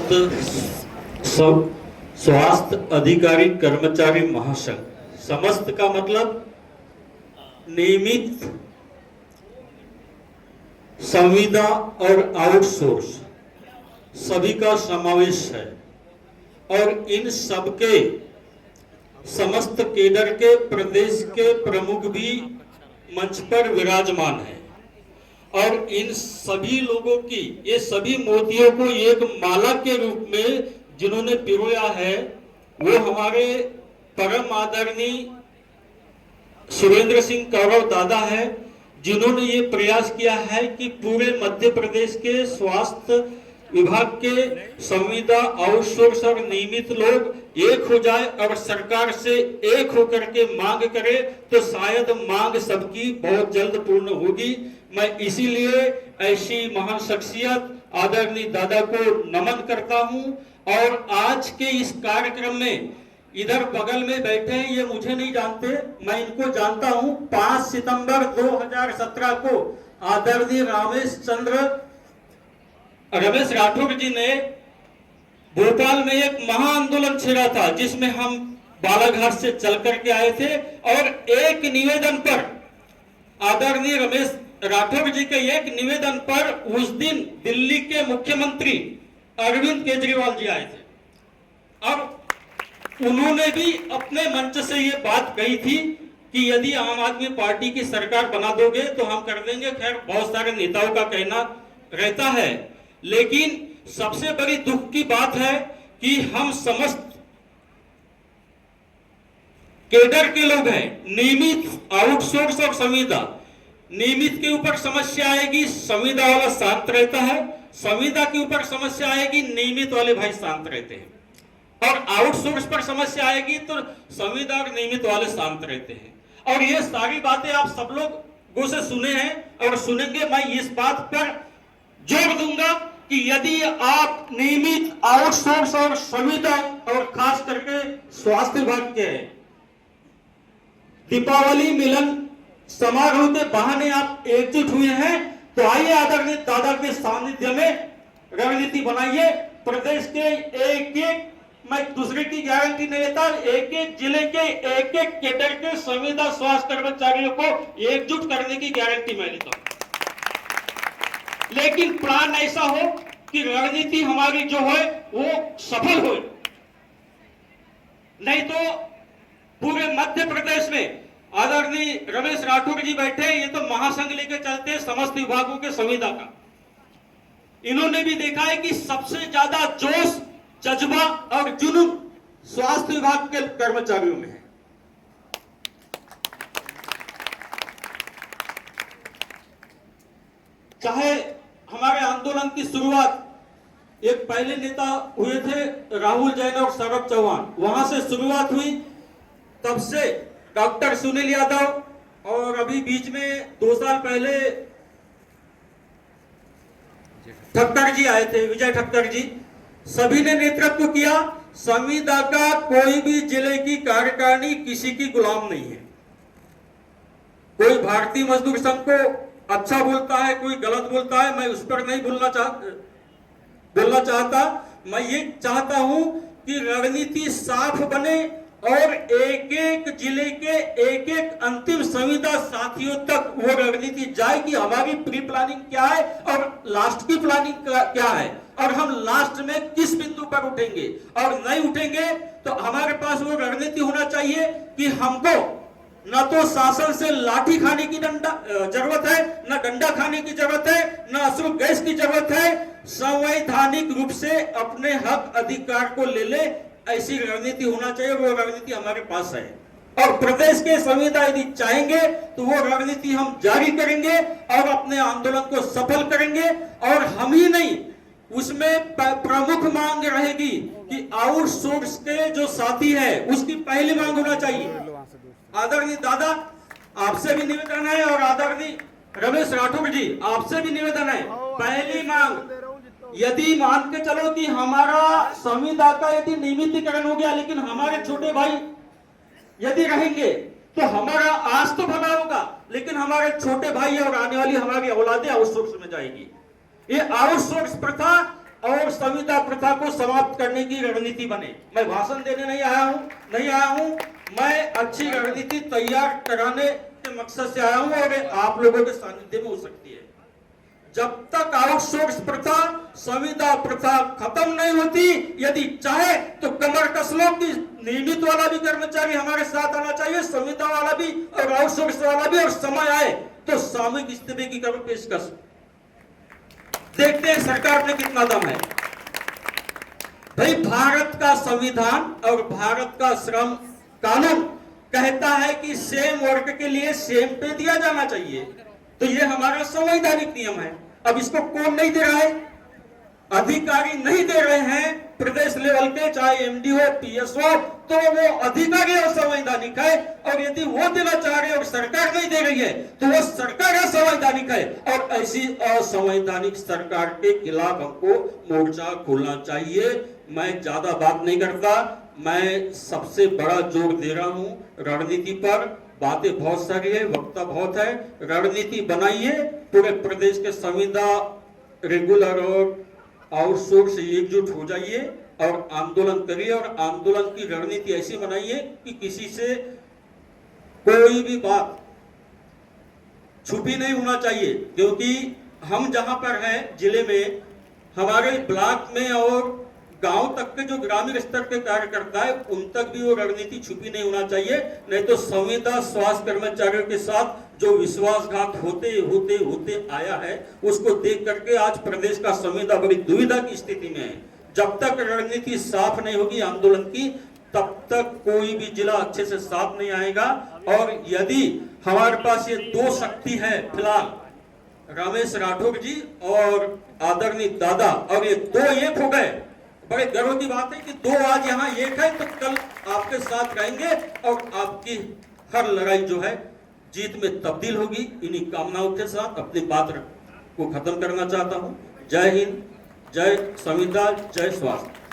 सब स्वास्थ्य अधिकारी कर्मचारी महासंघ, समस्त का मतलब नियमित, संविदा और आउटसोर्स सभी का समावेश है। और इन सबके समस्त केडर के प्रदेश के प्रमुख भी मंच पर विराजमान है। और इन सभी लोगों की, ये सभी मोतियों को एक माला के रूप में जिन्होंने पिरोया है, वो हमारे परम आदरणीय सुरेंद्र सिंह कौरव दादा है, जिन्होंने ये प्रयास किया है कि पूरे मध्य प्रदेश के स्वास्थ्य विभाग के संविदा, आउटसोर्स और नियमित लोग एक हो जाए और सरकार से एक होकर के मांग करे, तो शायद मांग सबकी बहुत जल्द पूर्ण होगी। मैं इसीलिए ऐसी महान शख्सियत आदरणीय दादा को नमन करता हूं। और आज के इस कार्यक्रम में इधर बगल में बैठे हैं, ये मुझे नहीं जानते, मैं इनको जानता हूं। 5 सितंबर 2017 को आदरणीय रमेश राठौर जी ने भोपाल में एक महाआंदोलन छेड़ा था, जिसमें हम बालाघाट से चल करके आए थे। और एक निवेदन पर, आदरणीय रमेश राठौर जी के एक निवेदन पर उस दिन दिल्ली के मुख्यमंत्री अरविंद केजरीवाल जी आए थे। और उन्होंने भी अपने मंच से ये बात कही थी कि यदि आम आदमी पार्टी की सरकार बना दोगे तो हम कर देंगे। खैर, बहुत सारे नेताओं का कहना रहता है, लेकिन सबसे बड़ी दुख की बात है कि हम समस्त केडर के लोग हैं, नियमित, आउटसोर्स और संविदा। नियमित के ऊपर समस्या आएगी, संविदा वाला शांत रहता है। संविदा के ऊपर समस्या आएगी, नियमित वाले भाई शांत रहते हैं। और आउटसोर्स पर समस्या आएगी तो संविदा और नियमित वाले शांत रहते हैं। और ये सारी बातें आप सब लोगों से सुने हैं और सुनेंगे। मैं इस बात पर जोर दूंगा कि यदि आप नियमित, आउटसोर्स और संविदा और खास करके स्वास्थ्य विभाग के दीपावली मिलन समारोह के बहाने आप एकजुट हुए हैं, तो आइए आदरणीय दादा के सानिध्य में रणनीति बनाइए। प्रदेश के एक, मैं दूसरे की गारंटी नहीं लेता, एक जिले के एक केडर के संविदा स्वास्थ्य कर्मचारियों को एकजुट करने की गारंटी मैं लेता हूं। लेकिन प्लान ऐसा हो कि रणनीति हमारी जो है वो सफल हो, नहीं तो पूरे मध्य प्रदेश में आदरणीय रमेश राठौर जी बैठे, ये तो महासंघ लेकर चलते हैं समस्त विभागों के संविदा का। इन्होंने भी देखा है कि सबसे ज्यादा जोश, जज्बा और जुनून स्वास्थ्य विभाग के कर्मचारियों में है। चाहे हमारे आंदोलन की शुरुआत एक पहले नेता हुए थे राहुल जैन और सौरभ चौहान, वहां से शुरुआत हुई। तब से डॉक्टर सुनील यादव और अभी बीच में 2 साल पहले ठक्कर जी आए थे, विजय ठक्कर जी, सभी ने नेतृत्व किया। संविदा का कोई भी जिले की कार्यकारिणी किसी की गुलाम नहीं है। कोई भारतीय मजदूर संघ को अच्छा बोलता है, कोई गलत बोलता है, मैं उस पर नहीं बोलना चाहता। मैं ये चाहता हूं कि रणनीति साफ बने और एक एक जिले के एक एक अंतिम संविदा साथियों तक वो रणनीति जाए कि हमारी प्री प्लानिंग क्या है और लास्ट की प्लानिंग क्या है, और हम लास्ट में किस बिंदु पर उठेंगे। और नहीं उठेंगे तो हमारे पास वो रणनीति होना चाहिए कि हमको न तो शासन से लाठी खाने की जरूरत है, न डंडा खाने की जरूरत है, न अश्रु गैस की जरूरत है। संवैधानिक रूप से अपने हक अधिकार को ले ले, ऐसी रणनीति होना चाहिए। वो रणनीति हमारे पास है और प्रदेश के संविदा यदि चाहेंगे तो वो रणनीति हम जारी करेंगे और अपने आंदोलन को सफल करेंगे। और हम ही नहीं, उसमें प्रमुख मांग रहेगी कि आउटसोर्स के जो साथी है उसकी पहली मांग होना चाहिए। आदरणीय दादा, आपसे भी निवेदन है और आदरणीय रमेश राठौर जी, आपसे भी निवेदन है, पहली मांग, यदि मान के चलो कि हमारा संविदा का यदि नियमितीकरण हो गया, लेकिन हमारे छोटे भाई यदि रहेंगे तो हमारा आज तो भला होगा, लेकिन हमारे छोटे भाई और आने वाली हमारी औलादें आउटसोर्स में जाएगी। ये आउटसोर्स प्रथा और संविदा प्रथा को समाप्त करने की रणनीति बने। मैं भाषण देने नहीं आया हूं, मैं अच्छी रणनीति तैयार कराने के मकसद से आया हूं और आप लोगों के सानिध्य में हो सकती है। जब तक आउटसोर्स प्रथा, संविदा प्रथा खत्म नहीं होती, यदि चाहे तो कमर कस लो कि नियमित वाला भी कर्मचारी हमारे साथ आना चाहिए, संविदा वाला भी और आउटसोर्स वाला भी, और समय आए तो सामूहिक इस्तीफे की करो पेशकश। देखते हैं सरकार में कितना दम है। भाई, भारत का संविधान और भारत का श्रम कानून कहता है कि सेम वर्क के लिए सेम पे दिया जाना चाहिए, तो ये हमारा संवैधानिक नियम है। अब इसको कौन नहीं दे रहा है? अधिकारी नहीं दे रहे हैं प्रदेश लेवल के, चाहे एमडी हो, पीएस हो, तो वो अधिकारी असंवैधानिक है। और यदि वो देना चाह रहे और सरकार नहीं दे रही है तो वो सरकार असंवैधानिक है। और ऐसी असंवैधानिक सरकार के खिलाफ हमको मोर्चा खोलना चाहिए। मैं ज्यादा बात नहीं करता, मैं सबसे बड़ा जोर दे रहा हूं रणनीति पर। बातें बहुत सारी है, वक्ता बहुत है, रणनीति बनाइए, पूरे प्रदेश के संविदा रेगुलर और आउटसोर्स से एकजुट हो जाइए और आंदोलन करिए। और आंदोलन की रणनीति ऐसी बनाइए कि किसी से कोई भी बात छुपी नहीं होना चाहिए, क्योंकि हम जहां पर हैं जिले में, हमारे ब्लॉक में और गांव तक के जो ग्रामीण स्तर के कार्यकर्ता है उन तक भी वो रणनीति छुपी नहीं होना चाहिए। नहीं तो संविदा स्वास्थ्य कर्मचारियों के साथ जो विश्वासघात होते होते होते आया है, उसको देख करके आज प्रदेश का संविदा बड़ी दुविधा की स्थिति में है। जब तक रणनीति साफ नहीं होगी आंदोलन की, तब तक कोई भी जिला अच्छे से साफ नहीं आएगा। और यदि हमारे पास ये दो शक्ति है फिलहाल, रमेश राठौर जी और आदरणीय दादा, और ये दो एक हो गए, बड़े गर्व की बात है कि दो आज यहाँ एक है, तो कल आपके साथ रहेंगे और आपकी हर लड़ाई जो है जीत में तब्दील होगी। इन्हीं कामनाओं के साथ अपनी बात को खत्म करना चाहता हूँ। जय हिंद, जय संविधान, जय स्वास्थ्य।